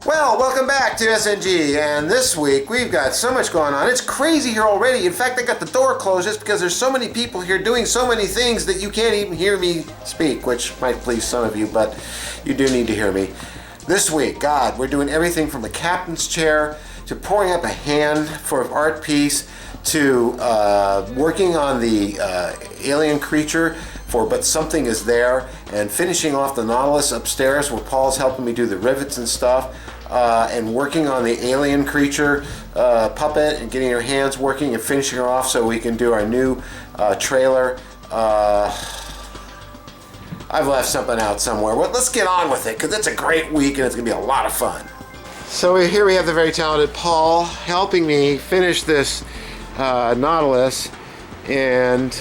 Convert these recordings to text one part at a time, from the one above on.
Well, welcome back to SNG, and this week we've got so much going on. It's crazy here already. In fact, I got the door closed just because there's so many people here doing so many things that you can't even hear me speak, which might please some of you, but you do need to hear me. This week, God, we're doing everything from the captain's chair to pouring up a hand for an art piece to working on the alien creature for But Something Is There, and finishing off the Nautilus upstairs where Paul's helping me do the rivets and stuff. And working on the alien creature puppet and getting her hands working and finishing her off so we can do our new trailer. I've left something out somewhere. Well, let's get on with it because it's a great week and it's going to be a lot of fun. So here we have the very talented Paul helping me finish this Nautilus, and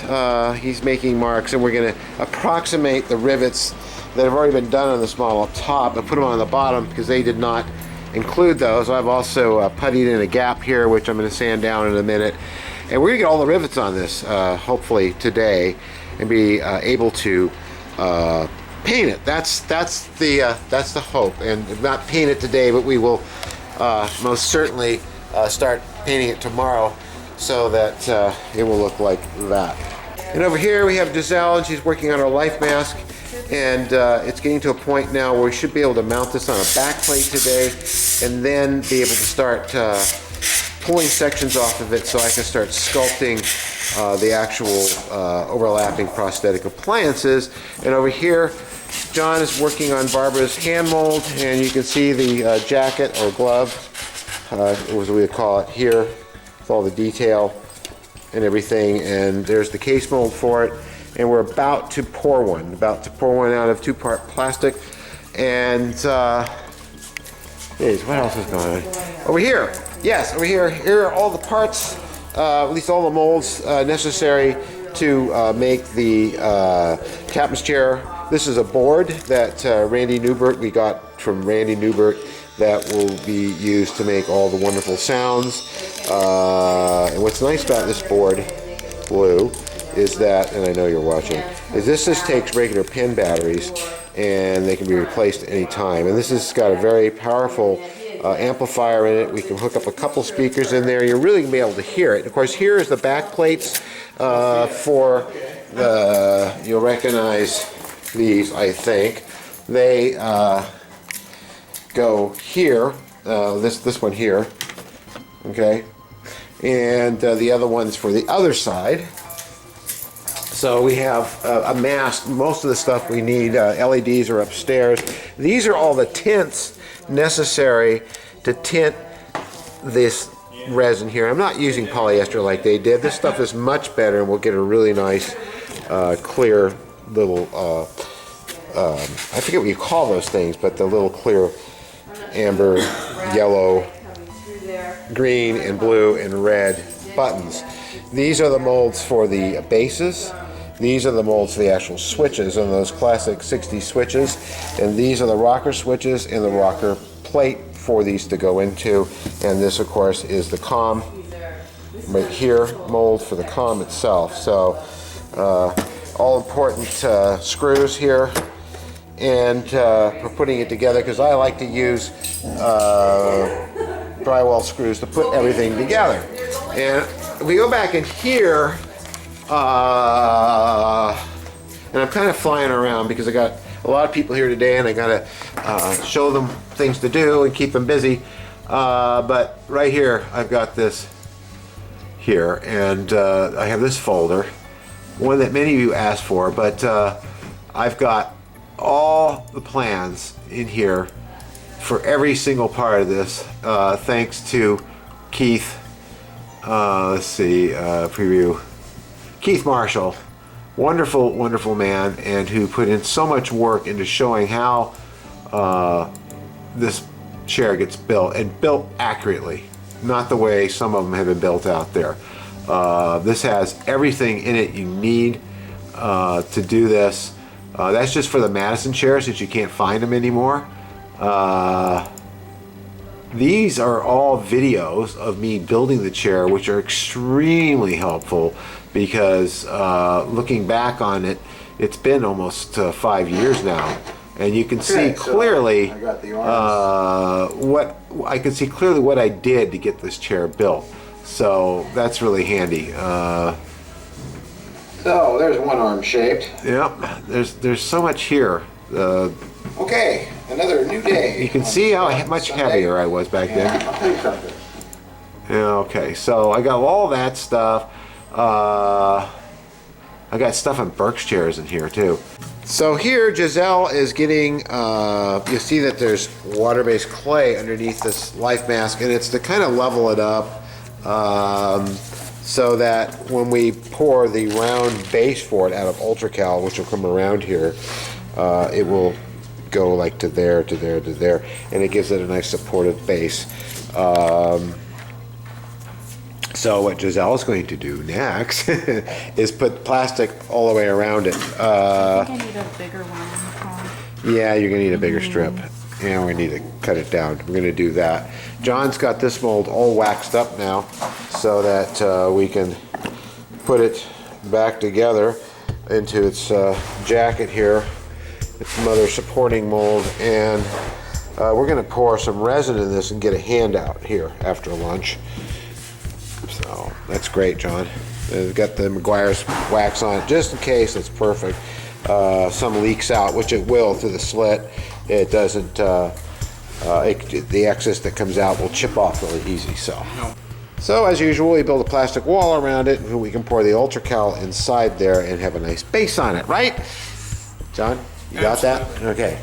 he's making marks, and we're going to approximate the rivets that have already been done on this model up top and put them on the bottom because they did not include those. I've also puttied in a gap here, which I'm going to sand down in a minute, and we're going to get all the rivets on this hopefully today and be able to paint it. That's the hope, and not paint it today, but we will most certainly start painting it tomorrow so that it will look like that. And over here we have Giselle, and she's working on her life mask. And it's getting to a point now where we should be able to mount this on a back plate today and then be able to start pulling sections off of it so I can start sculpting the actual overlapping prosthetic appliances. And over here, John is working on Barbara's hand mold, and you can see the jacket or glove, as we would call it here, with all the detail and everything. And there's the case mold for it. And we're about to pour one out of 2-part plastic. And what else is going on? Over here, yes, over here are all the parts, at least all the molds necessary to make the captain's chair. This is a board that Randy Newbert, we got from Randy Newbert, that will be used to make all the wonderful sounds. And what's nice about this board, Blue, is that, and I know you're watching, is this just takes regular pen batteries and they can be replaced at any time. And this has got a very powerful amplifier in it. We can hook up a couple speakers in there. You're really going to be able to hear it. And of course, here is the back plates for the, you'll recognize these, I think. They go here, this one here, okay? And the other one's for the other side. So we have amassed most of the stuff we need. LEDs are upstairs. These are all the tints necessary to tint this resin here. I'm not using polyester like they did. This stuff is much better, and we'll get a really nice clear little, I forget what you call those things, but the little clear amber, yellow, green, and blue, and red buttons. These are the molds for the bases. These are the molds for the actual switches on those classic 60 switches. And these are the rocker switches and the rocker plate for these to go into. And this, of course, is the COM right here, mold for the COM itself. So all important screws here. And we're putting it together because I like to use drywall screws to put everything together. And if we go back in here, and I'm kind of flying around because I got a lot of people here today and I got to show them things to do and keep them busy. But right here, I've got this here, and I have this folder, one that many of you asked for, but I've got all the plans in here for every single part of this, thanks to Keith. Let's see, preview. Keith Marshall, wonderful, wonderful man, and who put in so much work into showing how this chair gets built, and built accurately, not the way some of them have been built out there. This has everything in it you need to do this. That's just for the Madison chairs, since you can't find them anymore. These are all videos of me building the chair, which are extremely helpful because looking back on it, it's been almost 5 years now and you can see clearly what I did to get this chair built. So that's really handy. So there's one arm shaped. Yeah, there's so much here. Okay, another new day. You can see how much heavier I was back then. I'll tell you something. Okay, so I got all that stuff. I got stuff on Burke's chairs in here too. So here Giselle is getting, you see that there's water-based clay underneath this life mask, and it's to kind of level it up so that when we pour the round base for it out of Ultracal, which will come around here, it will go like to there, to there, to there, and it gives it a nice supportive base. So what Giselle is going to do next is put plastic all the way around it. I think I need a bigger one. Yeah, you're going to need a bigger strip. And we need to cut it down. We're going to do that. John's got this mold all waxed up now so that we can put it back together into its jacket here. It's some other supporting mold, and we're going to pour some resin in this and get a handout here after lunch. So that's great, John. We've got the McGuire's wax on it just in case. It's perfect. Some leaks out, which it will through the slit. It doesn't, the excess that comes out will chip off really easy. So as usual, we build a plastic wall around it, and we can pour the Ultracal inside there and have a nice base on it, right? John, you got that? Okay.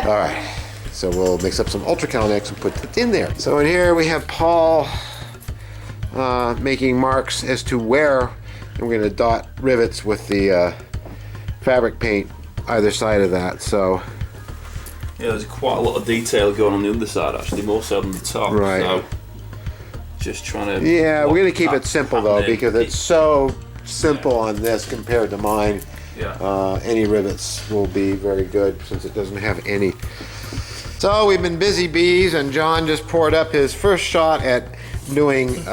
All right. So we'll mix up some Ultracal next and put it in there. So in here we have Paul making marks as to where, and we're going to dot rivets with the fabric paint either side of that. So yeah, there's quite a lot of detail going on the underside actually, more so than the top. Right. So just trying to. Yeah, we're going to keep it simple though, because it's so simple on this compared to mine. Yeah. Any rivets will be very good since it doesn't have any. So we've been busy bees, and John just poured up his first shot at doing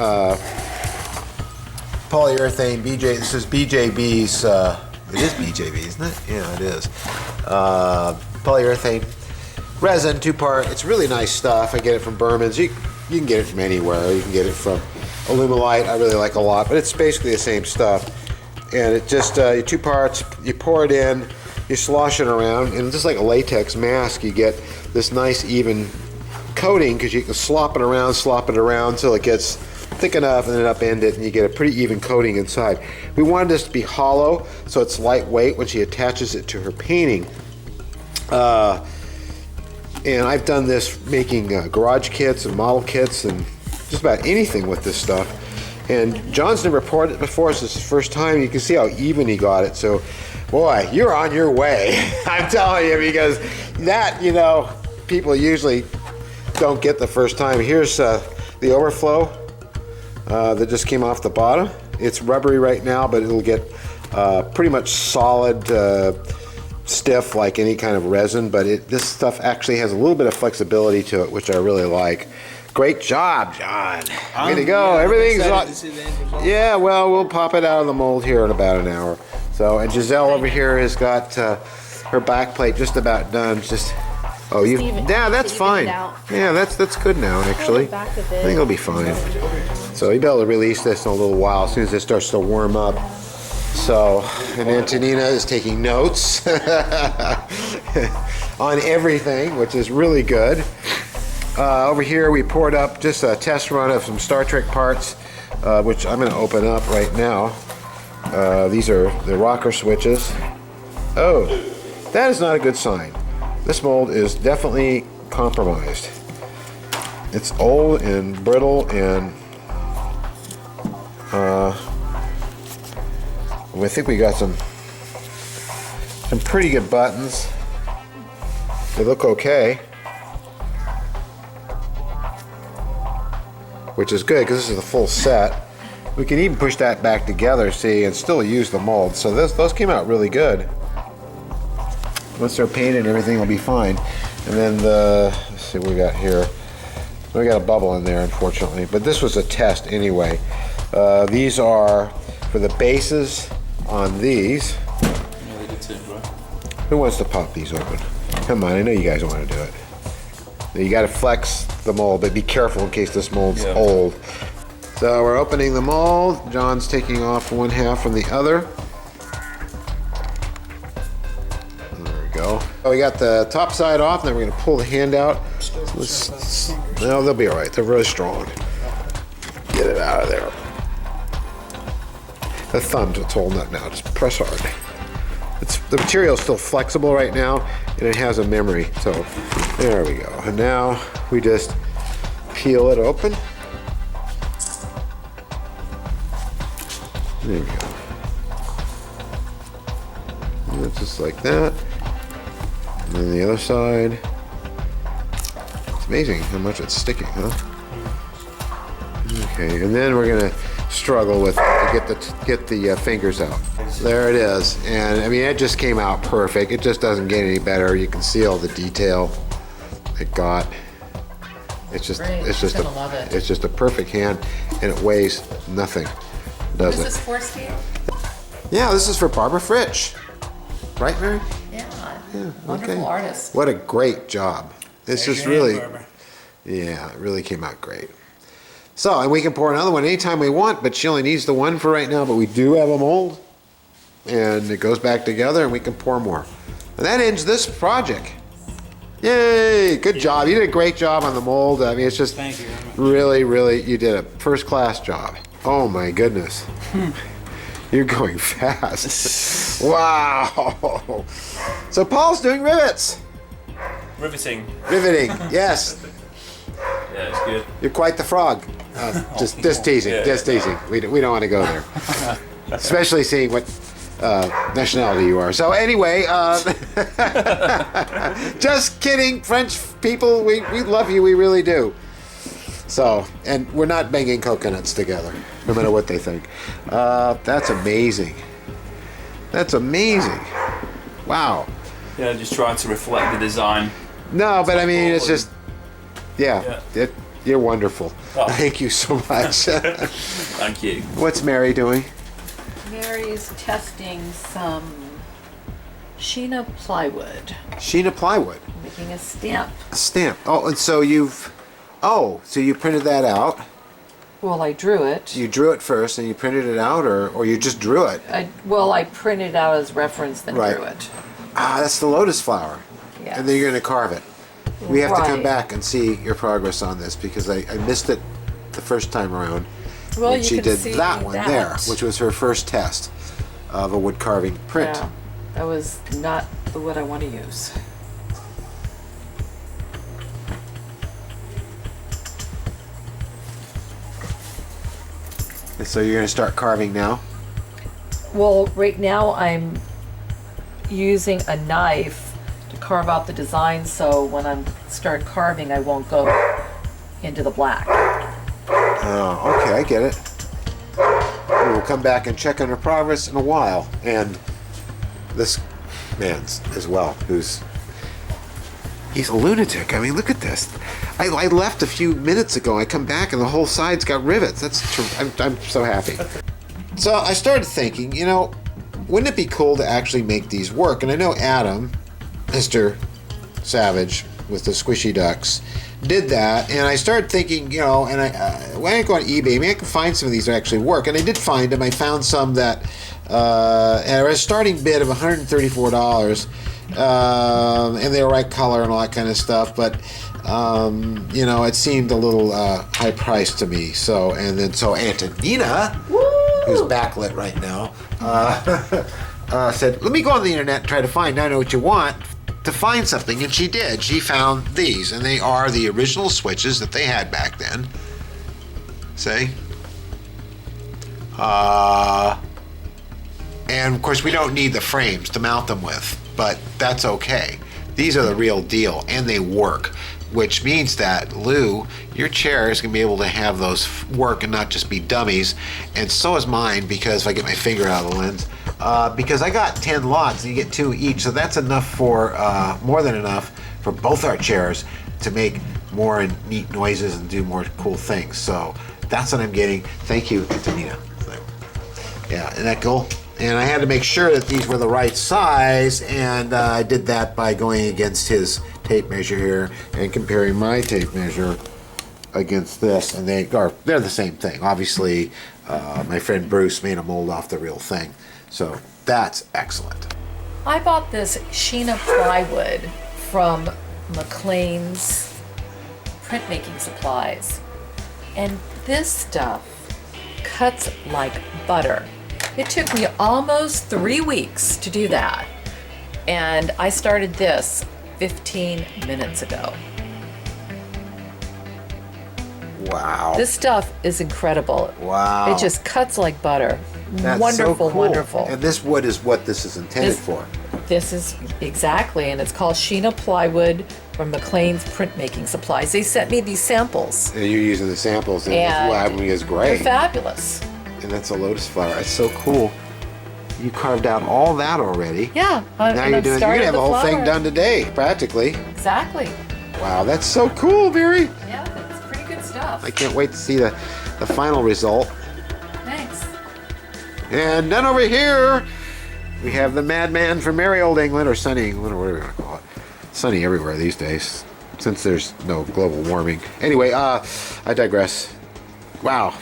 polyurethane BJ. This is BJB's. It is BJB, isn't it? Yeah, it is. Polyurethane resin, 2-part. It's really nice stuff. I get it from Berman's. You can get it from anywhere. You can get it from Alumilite. I really like a lot, but it's basically the same stuff. And it just 2 parts. You pour it in, you slosh it around, and just like a latex mask, you get this nice even coating because you can slop it around till it gets thick enough, and then upend it, and you get a pretty even coating inside. We wanted this to be hollow, so it's lightweight when she attaches it to her painting. And I've done this making garage kits and model kits and just about anything with this stuff. And John's never poured it before, so it's his first time. You can see how even he got it. So, boy, you're on your way. I'm telling you, because that, people usually don't get the first time. Here's the overflow that just came off the bottom. It's rubbery right now, but it'll get pretty much solid, stiff like any kind of resin, but this stuff actually has a little bit of flexibility to it, which I really like. Great job, John. Way to go. Yeah, everything's yeah, well, we'll pop it out of the mold here in about an hour. So, and Giselle over here has got her back plate just about done. Yeah, that's fine. Yeah, that's good now, actually. I think it'll be fine. So you'll be able to release this in a little while as soon as it starts to warm up. So, and Antonina is taking notes on everything, which is really good. Over here we poured up just a test run of some Star Trek parts, which I'm going to open up right now. These are the rocker switches. Oh, that is not a good sign. This mold is definitely compromised. It's old and brittle, and I think we got some pretty good buttons. They look okay, which is good because this is the full set. We can even push that back together, see, and still use the mold. So those came out really good. Once they're painted, everything will be fine. And then let's see what we got here. We got a bubble in there, unfortunately, but this was a test anyway. These are for the bases on these. Who wants to pop these open? Come on, I know you guys want to do it. You got to flex the mold, but be careful in case this mold's old. So we're opening the mold. John's taking off one half from the other. There we go. Oh, we got the top side off, and then we're going to pull the hand out. No, they'll be all right. They're really strong. Get it out of there. The thumb's what's holding it now. Just press hard. The material's still flexible right now, and it has a memory. So there we go. And now we just peel it open. There we go. And just like that. And then the other side. It's amazing how much it's sticking, huh? Okay, and then we're gonna struggle with to get the fingers out. There it is, and I mean it just came out perfect. It just doesn't get any better. You can see all the detail it got. It's just a perfect hand, and it weighs nothing, does it? This is for scale? Yeah, this is for Barbara Fritsch, right, Mary? Yeah, wonderful artist. What a great job! This is really, yeah, it really came out great. So, and we can pour another one anytime we want, but she only needs the one for right now, but we do have a mold, and it goes back together, and we can pour more. And that ends this project. Yay, good job. You did a great job on the mold. I mean, it's just really, really, you did a first-class job. Oh my goodness. You're going fast. Wow. So Paul's doing rivets. Riveting. Riveting, yes. Yeah, it's good. You're quite the frog. Just teasing, just teasing. We don't want to go there. Especially seeing what nationality you are. So anyway, just kidding, French people, we love you, we really do. So, and we're not banging coconuts together, no matter what they think. That's amazing. That's amazing. Wow. Yeah, just trying to reflect the design. No, but I mean, it's just, yeah. You're wonderful. Oh. Thank you so much. Thank you. What's Mary doing? Mary's testing some Sheena plywood. Sheena plywood. Making a stamp. A stamp. Oh, and so you printed that out. Well, I drew it. You drew it first and you printed it out, or you just drew it? I printed it out as reference, then drew it. Ah, that's the lotus flower. Yes. And then you're going to carve it. We have to come Right. back and see your progress on this because I missed it the first time around. Well, when you she can did see that one that. there, which was her first test of a wood carving print. Yeah, that was not the wood I want to use. And so you're going to start carving now? Well, right now I'm using a knife to carve out the design, so when I start carving, I won't go into the black. Oh, okay, I get it. We'll come back and check on her progress in a while. And this man as well, he's a lunatic. I mean, look at this. I left a few minutes ago. I come back and the whole side's got rivets. I'm so happy. So I started thinking, wouldn't it be cool to actually make these work? And I know Adam, Mr. Savage with the Squishy Ducks, did that, and I started thinking, and when I go on eBay, maybe I can find some of these that actually work, and I did find them. I found some that at a starting bid of $134, and they were right color and all that kind of stuff, but it seemed a little high priced to me. So Antonina, who's backlit right now, said, let me go on the internet and try to find, I know what you want, to find something, and she did. She found these, and they are the original switches that they had back then. See? And of course we don't need the frames to mount them with, but that's okay. These are the real deal, and they work, which means that, Lou, your chair is going to be able to have those work and not just be dummies, and so is mine, because if I get my finger out of the lens, because I got 10 lots, and you get 2 each, so that's enough for, more than enough for both our chairs to make more neat noises and do more cool things. So that's what I'm getting. Thank you, Antonina. Yeah, isn't that cool? And I had to make sure that these were the right size, and I did that by going against his tape measure here and comparing my tape measure against this, and they're the same thing. Obviously, my friend Bruce made a mold off the real thing, so that's excellent. I bought this Sheena plywood from McLean's printmaking supplies, and this stuff cuts like butter. It took me almost 3 weeks to do that, and I started this 15 minutes ago. Wow. This stuff is incredible. Wow. It just cuts like butter. That's Wonderful, so cool. wonderful. And this wood is what this is intended for. This is exactly, and it's called Sheena plywood from McLean's printmaking supplies. They sent me these samples. And you're using the samples, and And the lab is great. They're fabulous. And that's a lotus flower. It's so cool. You carved out all that already. Yeah. Now you're going to have the whole thing done today, practically. Exactly. Wow, that's so cool, Mary. Yeah, it's pretty good stuff. I can't wait to see the final result. Thanks. And then over here, we have the madman from merry old England, or sunny England, or whatever you want to call it. Sunny everywhere these days, since there's no global warming. Anyway, I digress. Wow.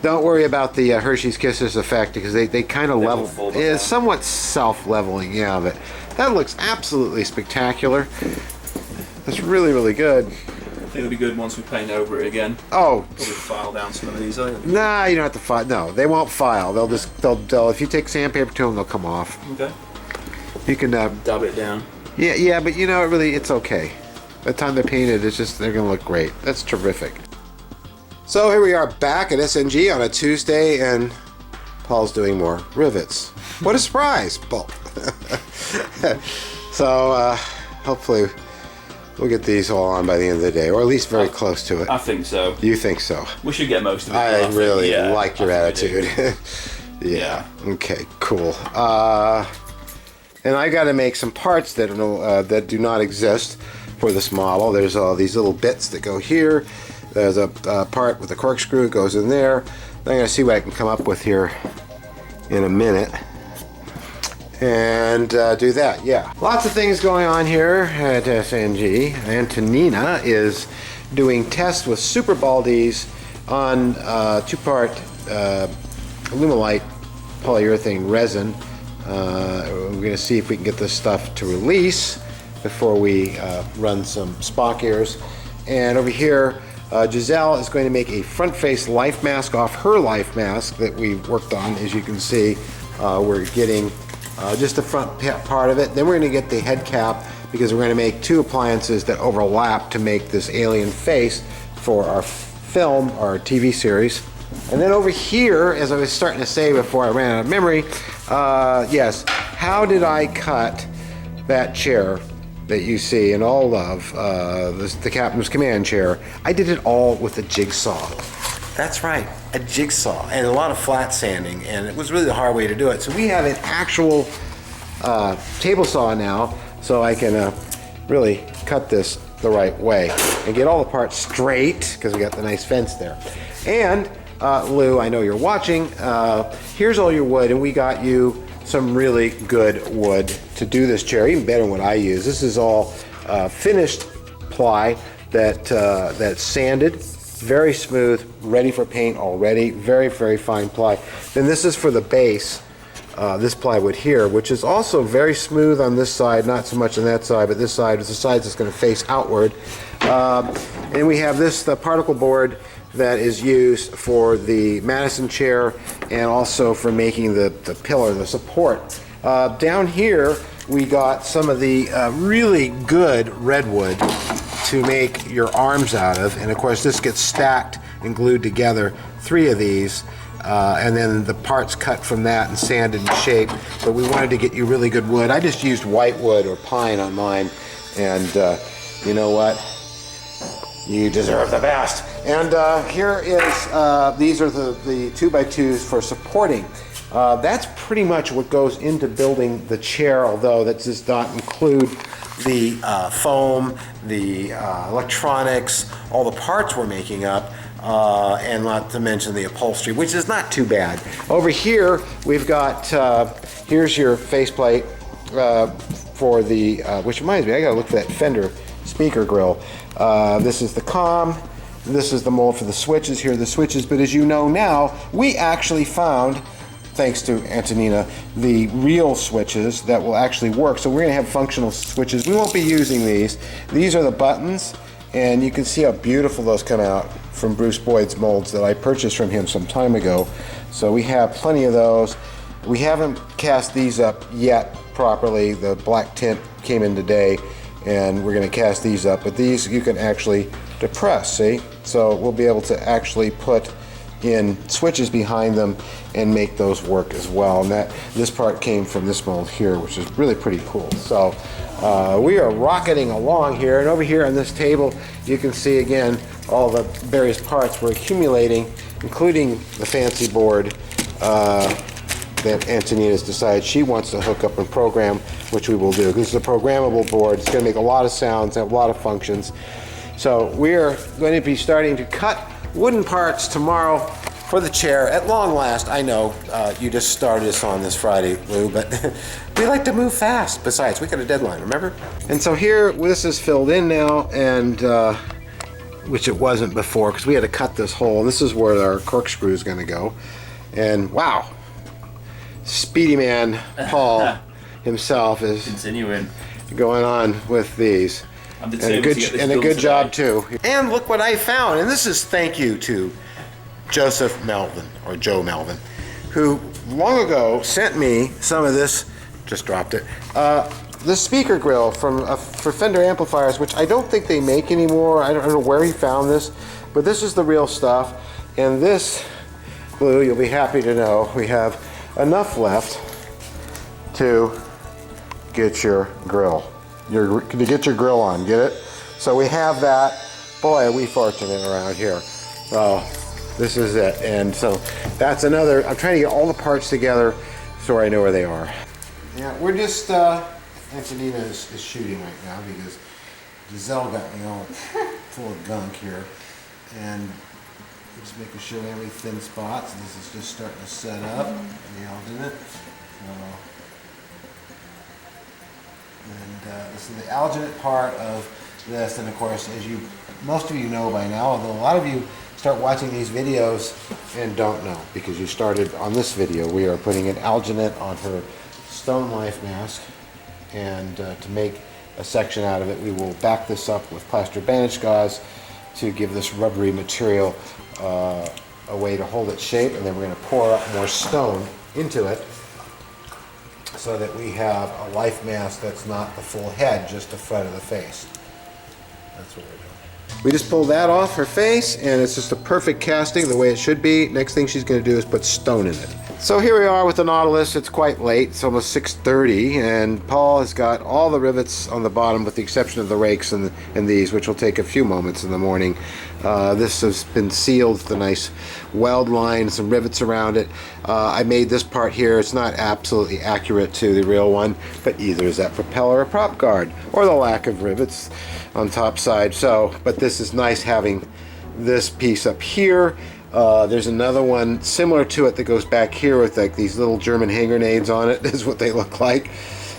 Don't worry about the Hershey's Kisses effect, because they kind of level. It's somewhat self-leveling, yeah, but that looks absolutely spectacular. That's really, really good. I think it'll be good once we paint over it again. Oh. Probably file down some of these. Nah, you don't have to file. No, they won't file. They'll if you take sandpaper to them, they'll come off. Okay. You can dab it down. Yeah, but it's okay. By the time they're painted, they're gonna look great. That's terrific. So here we are back at SNG on a Tuesday, and Paul's doing more rivets. What a surprise, Paul. So hopefully we'll get these all on by the end of the day, or at least very close to it. I think so. You think so? We should get most of it. I really like your attitude. Yeah. Okay, cool. And I got to make some parts that do not exist for this model. There's all these little bits that go here. There's a part with a corkscrew goes in there. I'm going to see what I can come up with here in a minute and do that. Yeah, lots of things going on here at SNG. Antonina is doing tests with Super Baldies on 2-part Alumilite polyurethane resin. We're going to see if we can get this stuff to release before we run some Spock ears. And over here, Giselle is going to make a front face life mask off her life mask that we worked on. As you can see, we're getting just the front part of it. Then we're going to get the head cap, because we're going to make 2 appliances that overlap to make this alien face for our film, our TV series. And then over here, as I was starting to say before I ran out of memory, yes, how did I cut that chair that you see and all love, the Captain's Command chair? I did it all with a jigsaw. That's right, a jigsaw, and a lot of flat sanding, and it was really the hard way to do it. So we have an actual table saw now, so I can really cut this the right way and get all the parts straight, because we got the nice fence there. And Lou, I know you're watching. Here's all your wood, and we got you some really good wood to do this chair, even better than what I use. This is all finished ply that's sanded, very smooth, ready for paint already, very, very fine ply. Then this is for the base, this plywood here, which is also very smooth on this side, not so much on that side, but this side is the side that's going to face outward. And we have the particle board that is used for the Madison chair and also for making the pillar, the support. Down here, we got some of the really good redwood to make your arms out of, and of course this gets stacked and glued together, 3 of these, and then the parts cut from that and sanded and shaped. But we wanted to get you really good wood. I just used white wood or pine on mine, and you know what? You deserve the best. And here is, these are the 2x2s for supporting. That's pretty much what goes into building the chair, although that does not include the foam, the electronics, all the parts we're making up. and not to mention the upholstery, which is not too bad. Over here, we've got, here's your faceplate for the, which reminds me, I gotta look for that Fender speaker grill. This is the comm. This is the mold for the switches. Here are the switches, but as you know now, we actually found, thanks to Antonina, the real switches that will actually work. So we're gonna have functional switches. We won't be using these. These are the buttons, and you can see how beautiful those come out from Bruce Boyd's molds that I purchased from him some time ago. So we have plenty of those. We haven't cast these up yet properly. The black tint came in today, and we're gonna cast these up, but these you can actually depress, see? So we'll be able to actually put in switches behind them and make those work as well. And this part came from this mold here, which is really pretty cool. So we are rocketing along here, and over here on this table you can see again all the various parts we're accumulating, including the fancy board that Antonina's decided she wants to hook up and program, which we will do. This is a programmable board. It's going to make a lot of sounds, have a lot of functions. So we are going to be starting to cut wooden parts tomorrow for the chair. At long last, I know you just started us on this Friday, Lou, but we like to move fast. Besides, we got a deadline, remember? And so here, this is filled in now, and which it wasn't before, because we had to cut this hole. This is where our corkscrew is going to go. And wow, Speedy Man Paul himself is continuing going on with these. And a good job too. And look what I found, and this is thank you to Joseph Melvin, or Joe Melvin, who long ago sent me some of this, just dropped it, the speaker grill for Fender amplifiers, which I don't think they make anymore. I don't know where he found this, but this is the real stuff. And this, Blue, you'll be happy to know, we have enough left to get your grill. To get your grill on, get it? So we have that. Boy, are we fortunate around here. Oh, this is it. And so that's another, I'm trying to get all the parts together so I know where they are. Yeah, we're just, Antonina is shooting right now because Giselle got me all full of gunk here. And just making sure we have any thin spots. And this is just starting to set up. Nailed it. And this is the alginate part of this, and of course, as most of you know by now, although a lot of you start watching these videos and don't know, because you started on this video, we are putting an alginate on her Stone Life mask, and to make a section out of it, we will back this up with plaster bandage gauze to give this rubbery material a way to hold its shape, and then we're going to pour up more stone into it, so that we have a life mask that's not the full head, just the front of the face. That's what we're doing. We just pulled that off her face, and it's just a perfect casting the way it should be. Next thing she's going to do is put stone in it. So here we are with the Nautilus. It's quite late. It's almost 6:30, and Paul has got all the rivets on the bottom with the exception of the rakes and these, which will take a few moments in the morning. This has been sealed with a nice weld line, some rivets around it. I made this part here. It's not absolutely accurate to the real one, but either is that propeller or prop guard, or the lack of rivets on top side. So, but this is nice having this piece up here. There's another one similar to it that goes back here with like these little German hand grenades on it, is what they look like.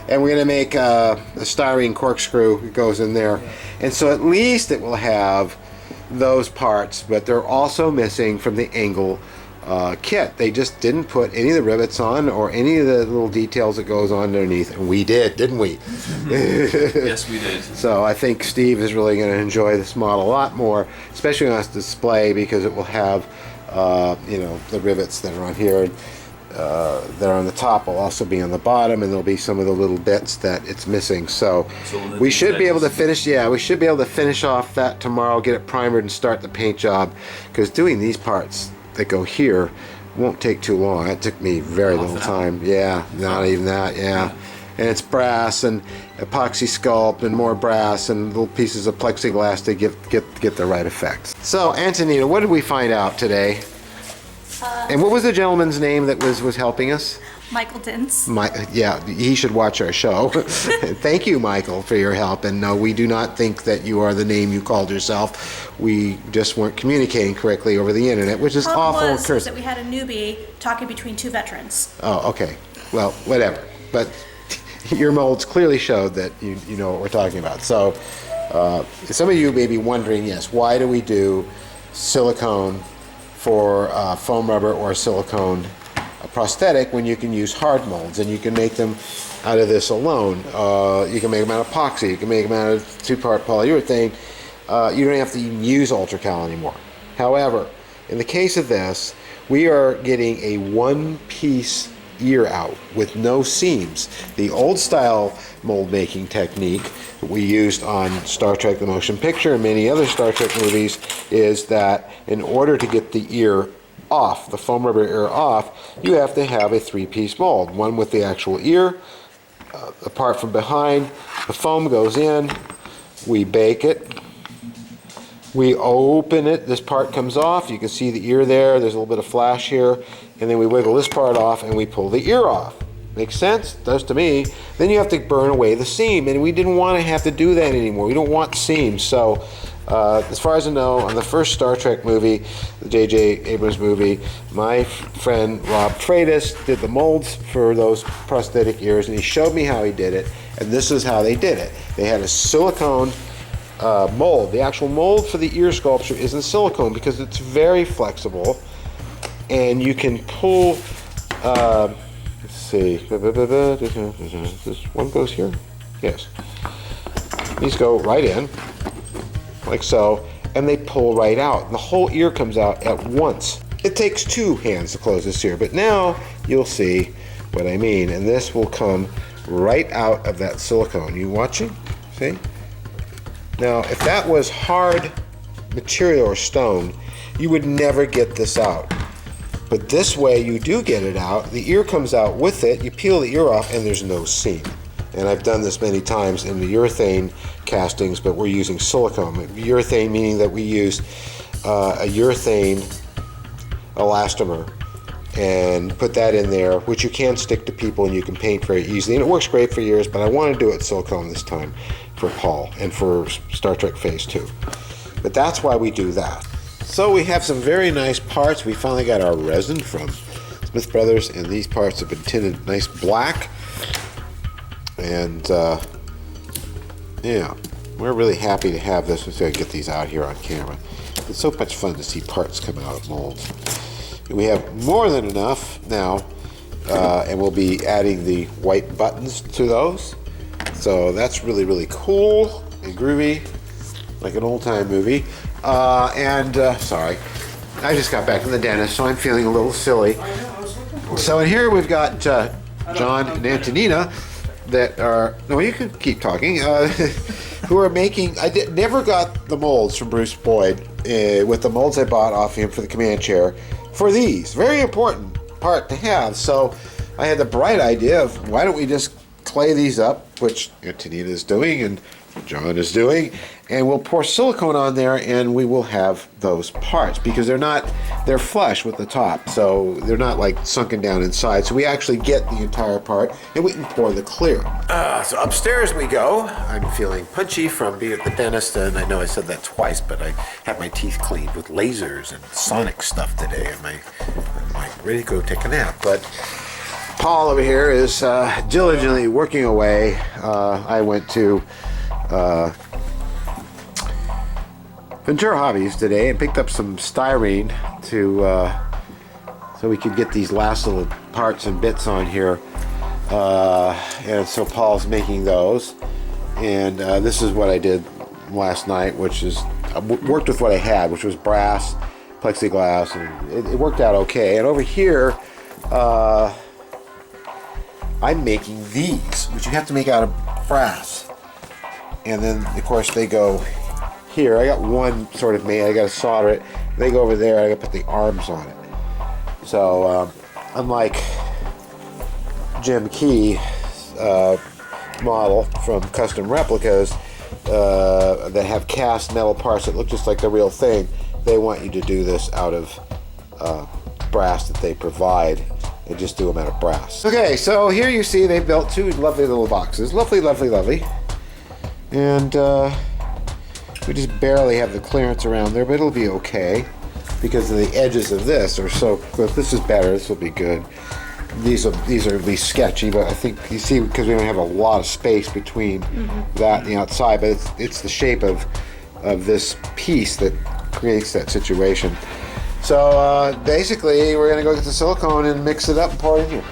And we're going to make a styrene corkscrew that goes in there. And so at least it will have those parts, but they're also missing from the angle kit. They just didn't put any of the rivets on or any of the little details that goes on underneath. And we did, didn't we? Yes, we did. So I think Steve is really going to enjoy this model a lot more, especially on its display, because it will have the rivets that are on here that are on the top will also be on the bottom, and there'll be some of the little bits that it's missing. So we should be able to finish. Yeah, we should be able to finish off that tomorrow, get it primered, and start the paint job. Because doing these parts that go here won't take too long. It took me very little time. Yeah, not even that. Yeah. And it's brass and epoxy sculpt and more brass and little pieces of plexiglass to get the right effect. So Antonina, what did we find out today? And what was the gentleman's name that was helping us? Michael Dins. Yeah, he should watch our show. Thank you, Michael, for your help. And no, we do not think that you are the name you called yourself. We just weren't communicating correctly over the internet, which is awful. The problem was that we had a newbie talking between two veterans. Oh, okay. Well, whatever. But your molds clearly showed that you know what we're talking about. So some of you may be wondering, yes, why do we do silicone for foam rubber or silicone prosthetic when you can use hard molds and you can make them out of this alone. You can make them out of epoxy, you can make them out of two-part polyurethane. You don't have to even use ultracal anymore. However, in the case of this, we are getting a one-piece ear out with no seams. The old style mold making technique that we used on Star Trek the Motion Picture and many other Star Trek movies is that in order to get the ear off, the foam rubber ear off, you have to have a three-piece mold. One with the actual ear, apart from behind, the foam goes in, we bake it, we open it, this part comes off, you can see the ear there, there's a little bit of flash here, and then we wiggle this part off and we pull the ear off. Makes sense? Does to me. Then you have to burn away the seam, and we didn't want to have to do that anymore. We don't want seams. So as far as I know, on the first Star Trek movie, the J.J. Abrams movie, my friend Rob Freitas did the molds for those prosthetic ears, and he showed me how he did it, and this is how they did it. They had a silicone mold. The actual mold for the ear sculpture is in silicone because it's very flexible, and you can pull, let's see, this one goes here? Yes. These go right in, like so, and they pull right out. The whole ear comes out at once. It takes two hands to close this ear, but now you'll see what I mean, and this will come right out of that silicone. You watching? See? Now, if that was hard material or stone, you would never get this out. But this way you do get it out. The ear comes out with it, you peel the ear off, and there's no seam. And I've done this many times in the urethane castings, but we're using silicone. Urethane meaning that we use a urethane elastomer and put that in there, which you can stick to people and you can paint very easily. And it works great for years, but I want to do it silicone this time for Paul and for Star Trek Phase 2. But that's why we do that. So we have some very nice parts. We finally got our resin from Smith Brothers, and these parts have been tinted nice black. And yeah, we're really happy to have this. Let's get these out here on camera. It's so much fun to see parts come out of molds. And we have more than enough now, and we'll be adding the white buttons to those. So that's really, really cool and groovy, like an old-time movie. Sorry, I just got back from the dentist, so I'm feeling a little silly. So in here we've got John and Antonina that are, no, you can keep talking, who are making, never got the molds from Bruce Boyd with the molds I bought off him for the command chair for these. Very important part to have. So I had the bright idea of why don't we just clay these up, which Antonina is doing and John is doing, and we'll pour silicone on there and we will have those parts because they're flush with the top, so they're not like sunken down inside, so we actually get the entire part and we can pour the clear. So upstairs we go. I'm feeling punchy from being at the dentist, and I know I said that twice, but I had my teeth cleaned with lasers and sonic stuff today. I'm like ready to go take a nap, but Paul over here is diligently working away. I went to Ventura Hobbies today and picked up some styrene so we could get these last little parts and bits on here. And so Paul's making those. And this is what I did last night, which is I worked with what I had, which was brass, plexiglass, and it worked out okay. And over here, I'm making these, which you have to make out of brass. And then, of course, they go here. I got one sort of made. I got to solder it. They go over there. I got to put the arms on it. So, unlike Jim Key model from Custom Replicas that have cast metal parts that look just like the real thing, they want you to do this out of brass that they provide. and just do them out of brass. Okay, so here you see they built two lovely little boxes. Lovely, lovely, lovely. And we just barely have the clearance around there, but it'll be okay because of the edges of this are so good. This is better. This will be good. These are at least sketchy, but I think you see because we don't have a lot of space between that and the outside, but it's the shape of this piece that creates that situation. So basically, we're gonna go get the silicone and mix it up and pour it in here.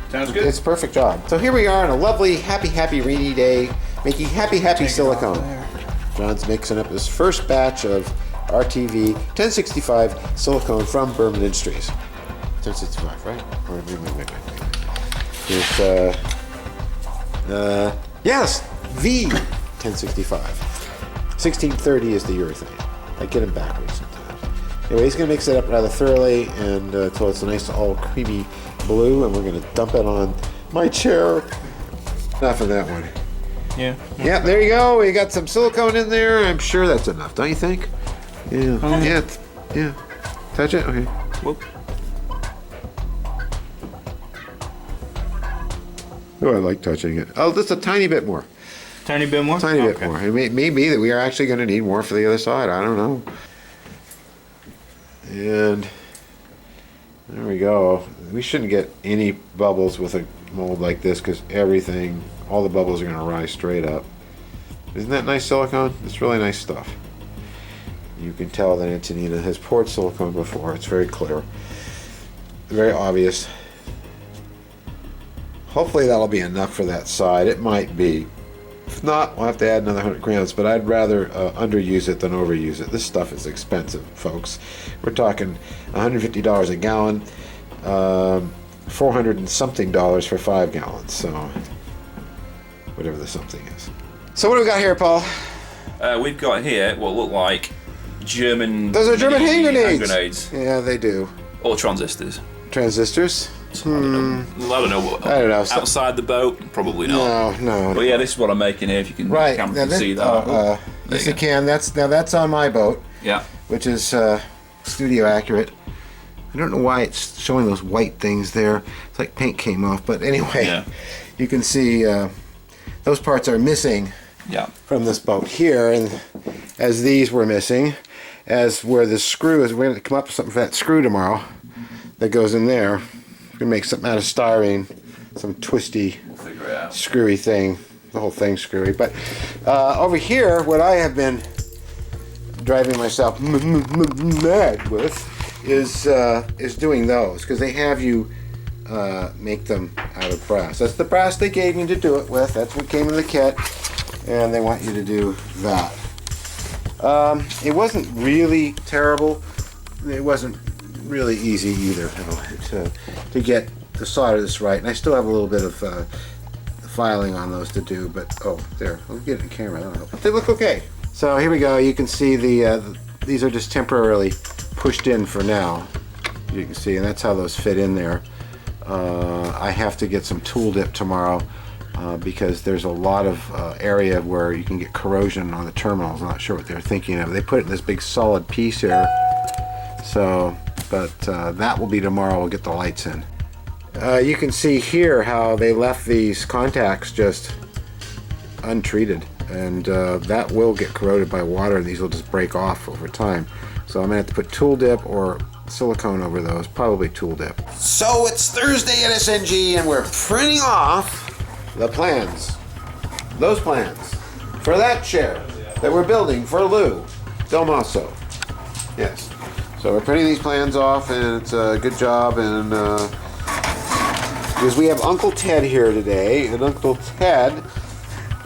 Sounds good. It's a perfect job. So here we are on a lovely, happy, rainy day, making happy silicone. John's mixing up his first batch of RTV 1065 silicone from Berman Industries. 1065, right? Wait. Here's, yes, the 1065. 1630 is the urethane. I get them backwards sometimes. Anyway, he's going to mix it up rather thoroughly and until it's a nice all creamy blue, and we're going to dump it on my chair. Enough of that one. Yeah. Yeah, there you go. We got some silicone in there. I'm sure that's enough, don't you think? Yeah. Yeah. Touch it? Okay. Whoop. Oh, I like touching it. Oh, just a tiny bit more. Tiny bit more? Tiny bit more. It may be that we are actually going to need more for the other side. I don't know. And there we go. We shouldn't get any bubbles with a mold like this because all the bubbles are going to rise straight up. Isn't that nice silicone? It's really nice stuff. You can tell that Antonina has poured silicone before. It's very clear. Very obvious. Hopefully that'll be enough for that side. It might be. If not, we'll have to add another 100 grams, but I'd rather underuse it than overuse it. This stuff is expensive, folks. We're talking $150 a gallon, 400 and something dollars for 5 gallons, so whatever the something is. So what do we got here, Paul? We've got here what look like German... Those are German hand grenades. Hand grenades. Yeah, they do. Or transistors. Transistors? I don't know. I don't know. Outside the boat? Probably not. No. But yeah, this is what I'm making here. If you can, right. camera can see that. Yes, you can. That's on my boat. Yeah. Which is studio accurate. I don't know why it's showing those white things there. It's like paint came off. But anyway, you can see those parts are missing from this boat here, and as these were missing, as where the screw is. We're going to come up with something for that screw tomorrow that goes in there. We're going to make something out of styrene, some twisty, screwy thing. The whole thing's screwy. But over here, what I have been driving myself mad with is doing those, because they have you make them out of brass. That's the brass they gave me to do it with. That's what came in the kit, and they want you to do that. It wasn't really terrible. It wasn't really easy either to get to solder this right, and I still have a little bit of filing on those to do, but there, we'll get it in camera. I don't know, but they look okay. So here we go. You can see these are just temporarily pushed in for now. You can see, and that's how those fit in there. I have to get some tool dip tomorrow because there's a lot of area where you can get corrosion on the terminals. I'm not sure what they're thinking of. They put it in this big solid piece here. So, but that will be tomorrow. We'll get the lights in. You can see here how they left these contacts just untreated, and that will get corroded by water, and these will just break off over time. So I'm gonna have to put tool dip or silicone over those, probably tool dip. So it's Thursday at SNG, and we're printing off the plans, those plans for that chair that we're building for Lou Del Maso. Yes. So we're printing these plans off, and it's a good job, and because we have Uncle Ted here today, and Uncle Ted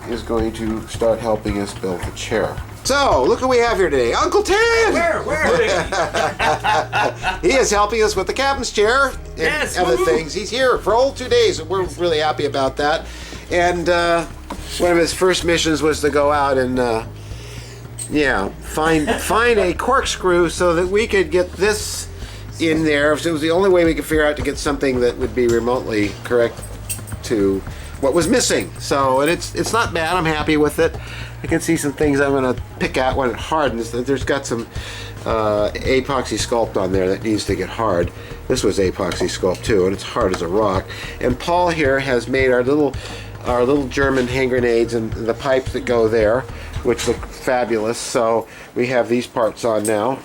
is going to start helping us build the chair. So, look what we have here today. Uncle Ted! Where is he? He is helping us with the captain's chair and other things. He's here for all 2 days, and we're really happy about that. And one of his first missions was to go out and find a corkscrew so that we could get this in there. So it was the only way we could figure out to get something that would be remotely correct to what was missing. So, and it's not bad. I'm happy with it. I can see some things I'm going to pick out when it hardens. There's got some epoxy sculpt on there that needs to get hard. This was epoxy sculpt too, and it's hard as a rock. And Paul here has made our little German hand grenades and the pipes that go there, which look fabulous. So we have these parts on now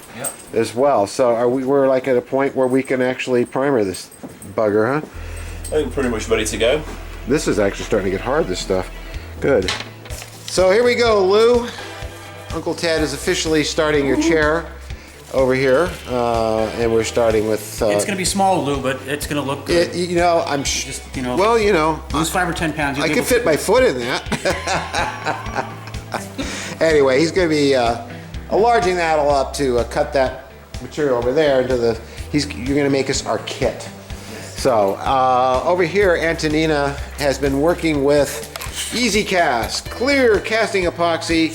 as well. So we're like at a point where we can actually primer this bugger, huh? I think we're pretty much ready to go. This is actually starting to get hard, this stuff. Good. So here we go, Lou. Uncle Ted is officially starting your chair over here, and we're starting with... it's going to be small, Lou, but it's going to look good. I'm just, you know... Well, lose 5 or 10 pounds. I can fit my foot in that. Anyway, he's going to be enlarging that all up to cut that material over there into the... You're going to make us our kit. So, over here, Antonina has been working with Easy Cast, clear casting epoxy,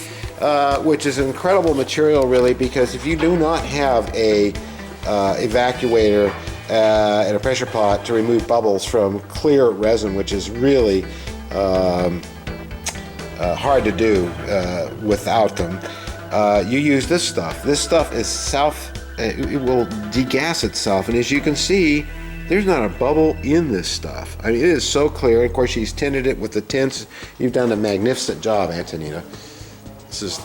which is an incredible material, really, because if you do not have a evacuator and a pressure pot to remove bubbles from clear resin, which is really hard to do without them, you use this stuff. This stuff is it will degas itself, and as you can see, there's not a bubble in this stuff. I mean, it is so clear. Of course, she's tinted it with the tints. You've done a magnificent job, Antonina. This is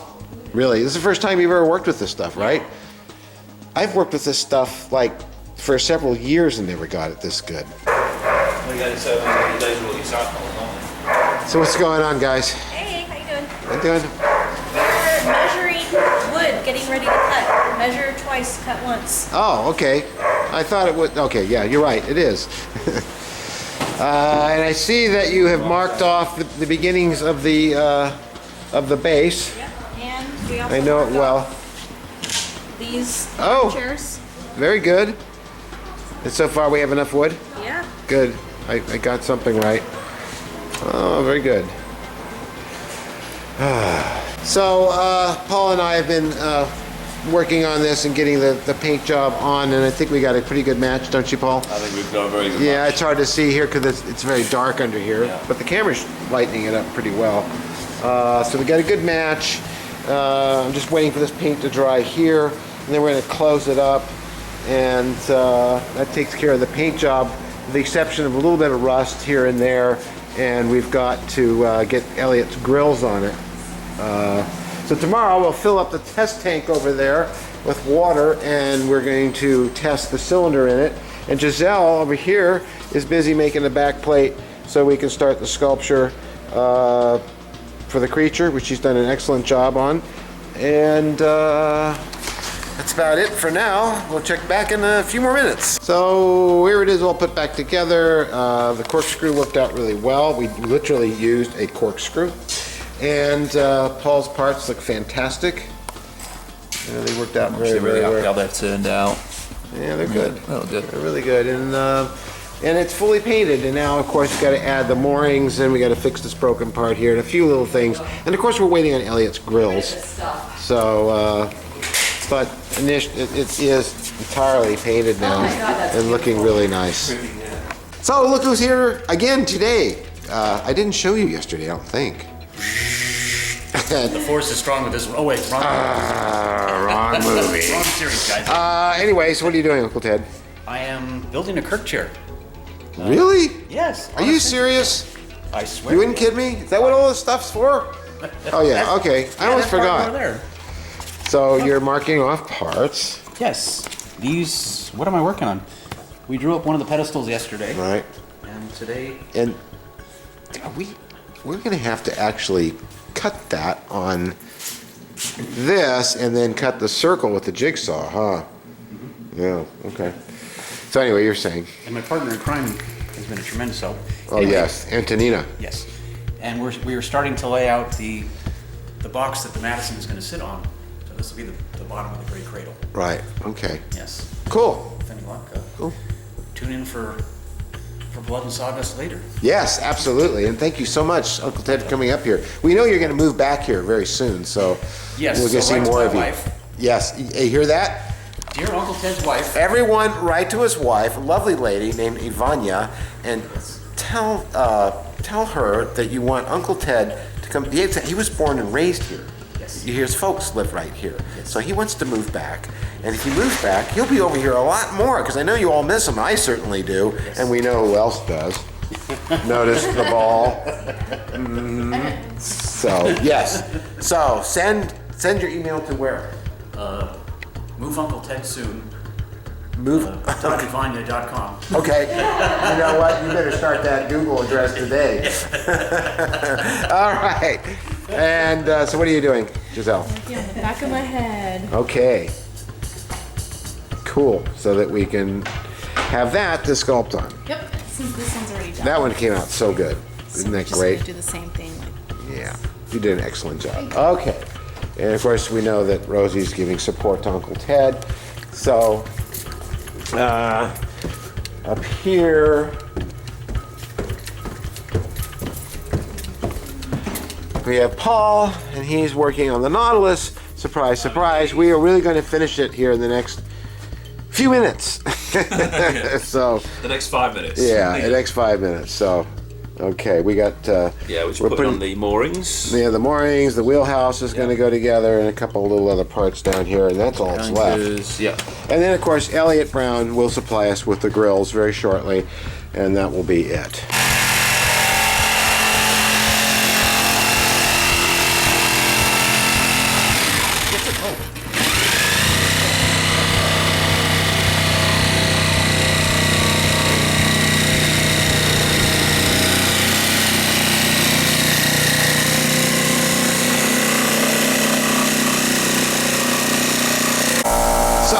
the first time you've ever worked with this stuff, right? I've worked with this stuff like for several years and never got it this good. So what's going on, guys? Hey, how you doing? I'm doing. We're measuring wood, getting ready to cut. Measure twice, cut once. Oh, okay. I thought it would. Okay, yeah, you're right. It is. And I see that you have marked off the beginnings of the base. Yep. And we also I know it marked well. off these chairs. Very good. And so far we have enough wood? Yeah. Good. I got something right. Oh, very good. So Paul and I have been working on this and getting the paint job on, and I think we got a pretty good match, don't you, Paul? I think we've got a very good Yeah, match. it's hard to see here because it's very dark under here, but the camera's lightening it up pretty well. So we got a good match. I'm just waiting for this paint to dry here, and then we're going to close it up, and that takes care of the paint job, with the exception of a little bit of rust here and there, and we've got to get Elliot's grills on it. So tomorrow we'll fill up the test tank over there with water, and we're going to test the cylinder in it. And Giselle over here is busy making the back plate so we can start the sculpture for the creature, which she's done an excellent job on. And that's about it for now. We'll check back in a few more minutes. So here it is all put back together. The corkscrew worked out really well. We literally used a corkscrew. And Paul's parts look fantastic. They worked out very really happy well. how they've turned out. Yeah, they're good. Oh, good. They're really good. And it's fully painted. And now, of course, we've got to add the moorings, and we got to fix this broken part here, and a few little things. And of course, we're waiting on Elliot's grills. So, but it is entirely painted now and looking really nice. So look who's here again today. I didn't show you yesterday, I don't think. The force is strong with this one. Oh, wait, wrong Wrong movie. Wrong series, guys. Anyways, what are you doing, Uncle Ted? I am building a Kirk chair. Really? Yes. Are you serious? I swear. You wouldn't kid me? Is that what all this stuff's for? Oh yeah, okay. I almost forgot. There. So you're marking off parts. Yes. These, what am I working on? We drew up one of the pedestals yesterday. Right. And today... And we're gonna have to actually cut that on this and then cut the circle with the jigsaw, huh? Mm-hmm. Yeah, okay. So anyway, you're saying. And my partner in crime has been a tremendous help. Oh Anyway, yes, Antonina. Yes. And we are starting to lay out the box that the Madison is going to sit on. So this will be the bottom of the great cradle. Right, okay. Yes. Cool. With any luck, Cool. tune in for Blood and Sawdust later. Yes, absolutely. And thank you so much, Uncle Ted, for coming up here. We know you're going to move back here very soon, so Yes, we're going to so see write to more my of you. wife. Yes, you hear that? Dear Uncle Ted's wife. Everyone write to his wife, a lovely lady named Ivania, and tell her that you want Uncle Ted to come. He was born and raised here. Yes. His folks live right here. So he wants to move back. And if he moves back, he'll be over here a lot more, because I know you all miss him. I certainly do. Yes. And we know who else does. Notice the ball. So, yes. So, send your email to where? Move Uncle Ted soon. Move. TonyVanya.com. Okay. You know what? You better start that Google address today. All right. And so what are you doing, Giselle? Yeah, the back of my head. Okay. Cool. So that we can have that to sculpt on. Yep, since this one's already done. That one came out so good. Isn't that Just great? do the same thing. Yeah. You did an excellent job. Okay. And of course, we know that Rosie's giving support to Uncle Ted. So, up here, we have Paul, and he's working on the Nautilus. Surprise, surprise. We are really going to finish it here in the next few minutes. So, The next 5 minutes. yeah, the next 5 minutes. So, okay, we got. Yeah, we should we're put on the moorings. Yeah, the moorings, the wheelhouse is going to go together, and a couple of little other parts down here, and that's all that's left. Anchors, yeah. And then, of course, Elliot Brown will supply us with the grills very shortly, and that will be it.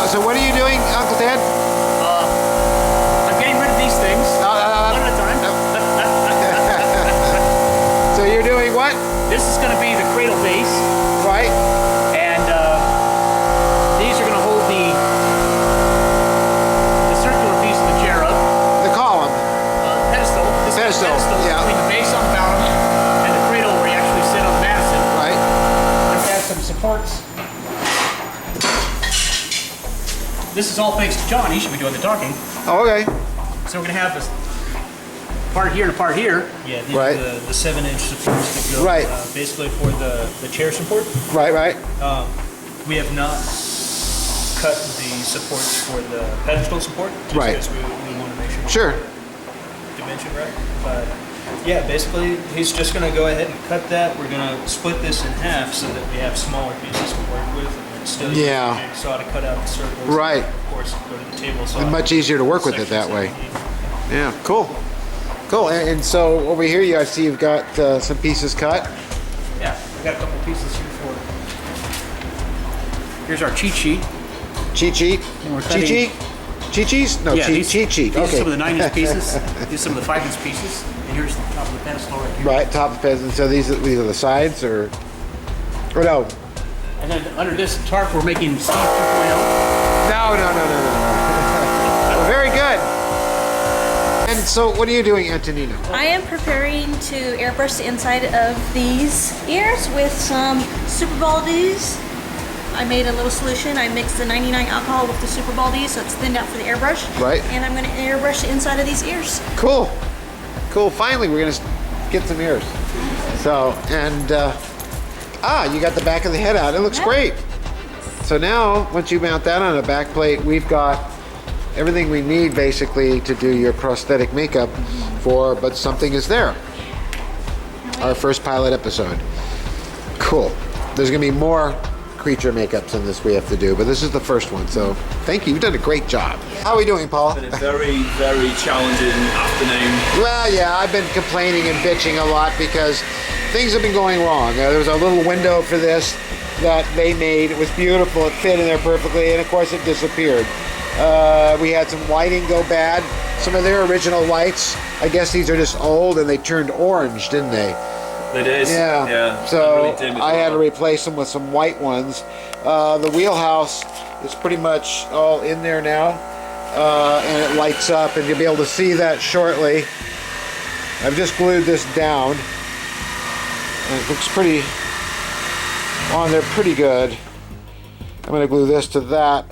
So what are you doing, Uncle Ted? I'm getting rid of these things one at a time. So you're doing what? This is going to be the cradle base, Right? and these are going to hold the circular piece of the chair up. The column. Pedestal. This is the Pedestal, yeah. between the base on the bottom and the cradle where you actually sit on the Madison. Right? It has some supports. This is all thanks to John. He should be doing the talking. Oh, okay. So we're going to have this part here and a part here. Yeah, these Right. are the 7-inch supports that go Right. basically for the chair support. Right, right. We have not cut the supports for the pedestal support, just Right. because we want to make sure we Sure. get the dimension right. But yeah, basically he's just going to go ahead and cut that. We're going to split this in half so that we have smaller pieces to work with, and then still use Yeah. the jigsaw to cut out the circles. Right. And of course, go to the table saw. Much easier to work with it that way. Yeah, cool. Cool. And so over here, I see you've got some pieces cut. Yeah, we got a couple pieces here for. Here's our cheat sheet. Cheat sheet. we're Cheat cutting- sheet. Cheat sheets? No, cheat sheet. These are Okay. some of the 9-inch pieces. These are some of the 5-inch pieces. And here's the top of the pedestal right here. Right, top of the peasant. So these are the sides, or no? And then under this tarp, we're making Steve 2.0. No. Well, very good. And so, what are you doing, Antonino? I am preparing to airbrush the inside of these ears with some Super Baldies. I made a little solution. I mixed the 99 alcohol with the Super Baldies, so it's thinned out for the airbrush. Right. And I'm going to airbrush the inside of these ears. Cool. Finally, we're gonna get some ears. So, and you got the back of the head out. It looks great. So now, once you mount that on a back plate, we've got everything we need basically to do your prosthetic makeup for, but something is there. Our first pilot episode. Cool. There's gonna be more creature makeups in this we have to do, but this is the first one, so thank you. You've done a great job. How are we doing, Paul? Been a very, very challenging afternoon. Well, yeah, I've been complaining and bitching a lot because things have been going wrong. There was a little window for this that they made. It was beautiful. It fit in there perfectly, and of course it disappeared. We had some lighting go bad. Some of their original lights, I guess these are just old, and they turned orange, didn't they? It is. Yeah. And So really dim as I had to well. replace them with some white ones. The wheelhouse is pretty much all in there now, and it lights up, and you'll be able to see that shortly. I've just glued this down, and it looks pretty on there, pretty good. I'm going to glue this to that.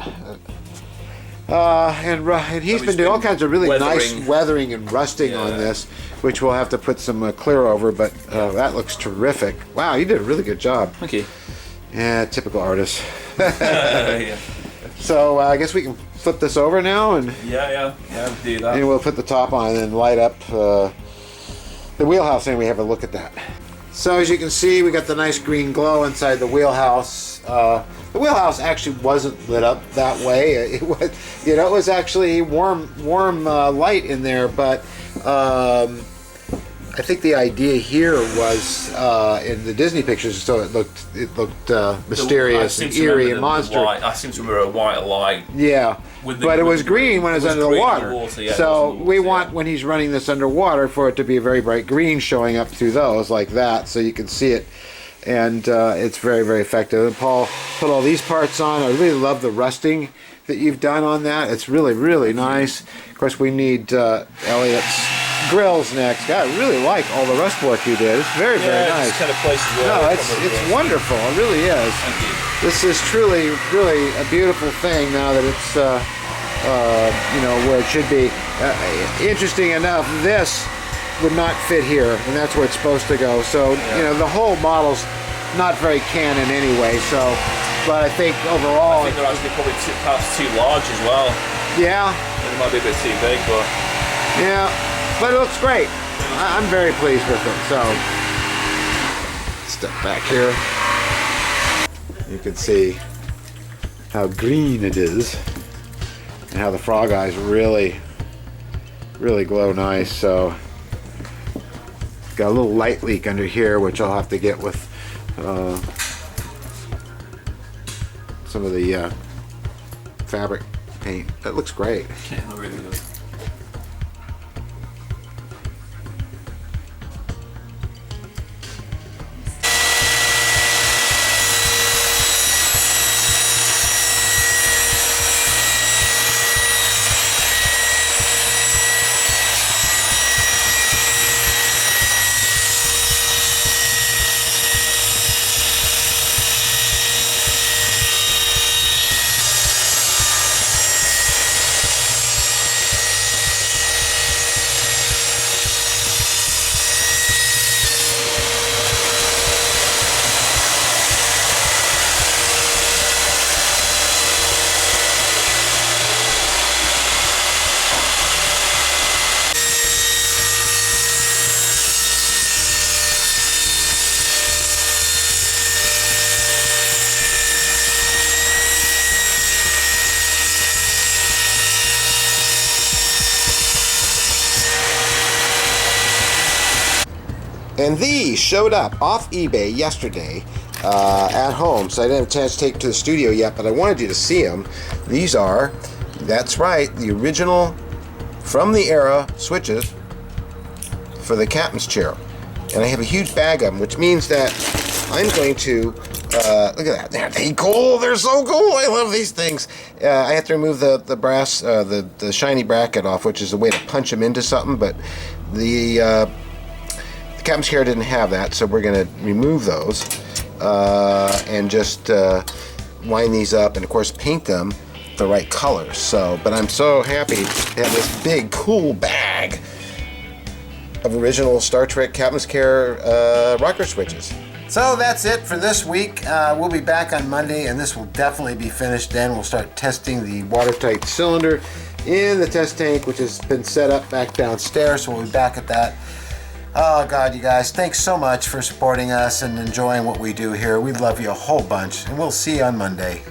And he's been doing all kinds of really nice weathering and rusting on this, which we'll have to put some clear over, but that looks terrific. Wow, you did a really good job. Thank you. Yeah, typical artist. Yeah. So I guess we can flip this over now, and Yeah, do that. we'll put the top on and then light up the wheelhouse, and we have a look at that. So as you can see, we got the nice green glow inside the wheelhouse. The wheelhouse actually wasn't lit up that way. It was, it was actually warm light in there, but I think the idea here was in the Disney pictures, so it looked mysterious and eerie and monster. I seem to remember a white light. Yeah, but it was green when it was under the water. Yeah, so we want, when he's running this underwater, for it to be a very bright green showing up through those like that, so you can see it. And it's very, very effective. And Paul put all these parts on. I really love the rusting that you've done on that. It's really, really nice. Of course, we need Elliot's grills next. God, I really like all the rust work you did. It's very, very nice. It's kind of places where No, it's wonderful. It really is. Thank you. This is truly, really a beautiful thing now that it's, where it should be. Interesting enough, this would not fit here, and that's where it's supposed to go. So, the whole model's not very canon anyway, so, but I think overall... I think they're actually probably perhaps too large as well. Yeah. It might be a bit too big, but... Yeah, but it looks great. I'm very pleased with it, so... Step back here. You can see how green it is, and how the frog eyes really, really glow nice, so... Got a little light leak under here, which I'll have to get with some of the fabric paint. That looks great. Yeah, really good. And these showed up off eBay yesterday at home, so I didn't have a chance to take them to the studio yet, but I wanted you to see them. These are, that's right, the original from the era switches for the captain's chair. And I have a huge bag of them, which means that I'm going to, look at that, they're cool, they're so cool, I love these things. I have to remove the brass, the shiny bracket off, which is a way to punch them into something, but the captain's chair didn't have that, so we're going to remove those and just line these up and of course paint them the right color. So, but I'm so happy to have this big cool bag of original Star Trek captain's chair rocker switches. So that's it for this week. We'll be back on Monday, and this will definitely be finished then. We'll start testing the watertight cylinder in the test tank, which has been set up back downstairs, so we'll be back at that. Oh God, you guys, thanks so much for supporting us and enjoying what we do here. We love you a whole bunch, and we'll see you on Monday.